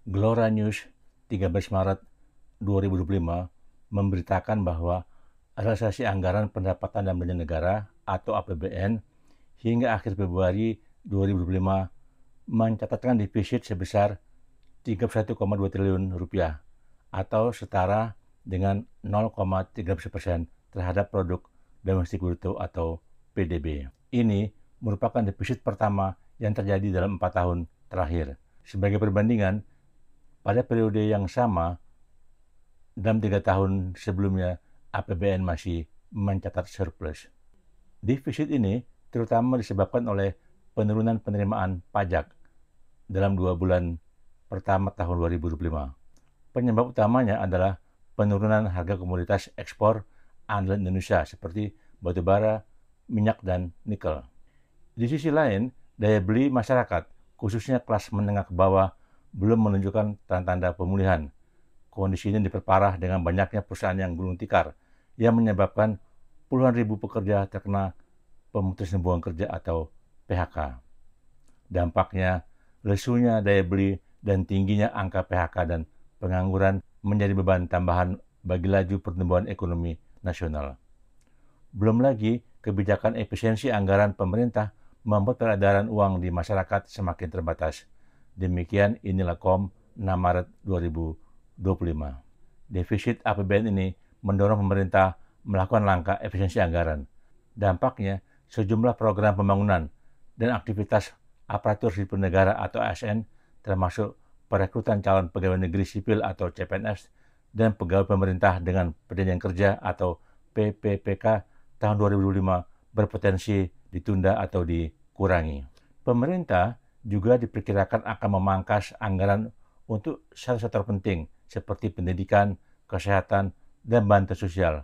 Glora News 13 Maret 2025 memberitakan bahwa realisasi anggaran pendapatan dan belanja negara atau APBN hingga akhir Februari 2025 mencatatkan defisit sebesar 31,2 triliun rupiah atau setara dengan 0,13% terhadap produk domestik bruto atau PDB. Ini merupakan defisit pertama yang terjadi dalam 4 tahun terakhir. Sebagai perbandingan, pada periode yang sama dalam 3 tahun sebelumnya APBN masih mencatat surplus. Defisit ini terutama disebabkan oleh penurunan penerimaan pajak dalam 2 bulan pertama tahun 2025. Penyebab utamanya adalah penurunan harga komoditas ekspor andalan Indonesia seperti batu bara, minyak, dan nikel. Di sisi lain, daya beli masyarakat, khususnya kelas menengah ke bawah, belum menunjukkan tanda-tanda pemulihan. Kondisi ini diperparah dengan banyaknya perusahaan yang gulung tikar, yang menyebabkan puluhan ribu pekerja terkena pemutusan hubungan kerja atau PHK. Dampaknya, lesunya daya beli dan tingginya angka PHK dan pengangguran menjadi beban tambahan bagi laju pertumbuhan ekonomi nasional. Belum lagi, kebijakan efisiensi anggaran pemerintah membuat peredaran uang di masyarakat semakin terbatas. Demikian inilah KOM 6 Maret 2025. Defisit APBN ini mendorong pemerintah melakukan langkah efisiensi anggaran. Dampaknya, sejumlah program pembangunan dan aktivitas aparatur sipil negara atau ASN, termasuk perekrutan calon pegawai negeri sipil atau CPNS dan pegawai pemerintah dengan perjanjian kerja atau PPPK tahun 2025 berpotensi ditunda atau dikurangi. Pemerintah juga diperkirakan akan memangkas anggaran untuk sektor penting seperti pendidikan, kesehatan, dan bantuan sosial.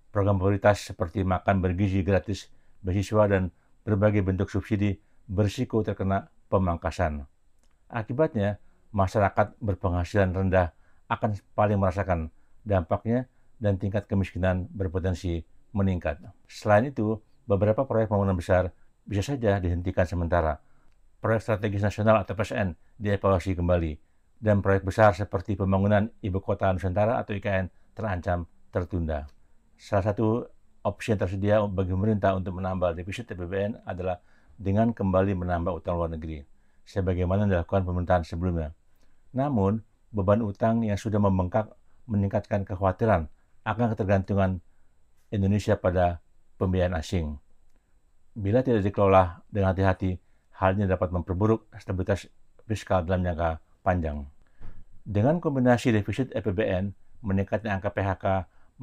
Program prioritas seperti makan bergizi gratis, beasiswa, dan berbagai bentuk subsidi berisiko terkena pemangkasan. Akibatnya, masyarakat berpenghasilan rendah akan paling merasakan dampaknya dan tingkat kemiskinan berpotensi meningkat. Selain itu, beberapa proyek pembangunan besar bisa saja dihentikan sementara. Proyek strategis nasional atau PSN dievaluasi kembali, dan proyek besar seperti pembangunan Ibu Kota Nusantara atau IKN terancam tertunda. Salah satu opsi yang tersedia bagi pemerintah untuk menambal defisit APBN adalah dengan kembali menambah utang luar negeri, sebagaimana dilakukan pemerintahan sebelumnya. Namun, beban utang yang sudah membengkak meningkatkan kekhawatiran akan ketergantungan Indonesia pada pembiayaan asing. Bila tidak dikelola dengan hati-hati, hal ini dapat memperburuk stabilitas fiskal dalam jangka panjang. Dengan kombinasi defisit APBN, meningkatnya angka PHK,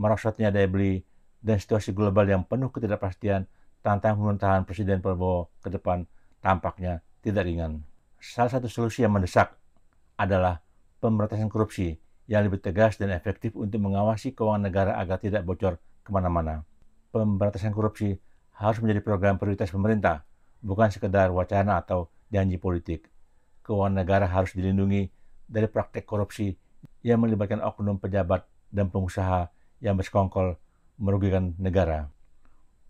merosotnya daya beli, dan situasi global yang penuh ketidakpastian, tantangan pemerintahan Presiden Prabowo ke depan tampaknya tidak ringan. Salah satu solusi yang mendesak adalah pemberantasan korupsi yang lebih tegas dan efektif untuk mengawasi keuangan negara agar tidak bocor kemana-mana. Pemberantasan korupsi harus menjadi program prioritas pemerintah, bukan sekedar wacana atau janji politik. Keuangan negara harus dilindungi dari praktek korupsi yang melibatkan oknum pejabat dan pengusaha yang bersekongkol merugikan negara.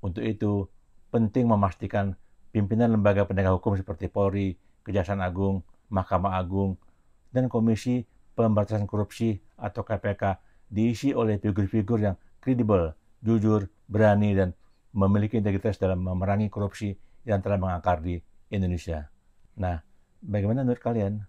Untuk itu, penting memastikan pimpinan lembaga penegak hukum seperti Polri, Kejaksaan Agung, Mahkamah Agung, dan Komisi Pemberantasan Korupsi atau KPK diisi oleh figur-figur yang kredibel, jujur, berani, dan memiliki integritas dalam memerangi korupsi yang telah mengakar di Indonesia. Nah, bagaimana menurut kalian?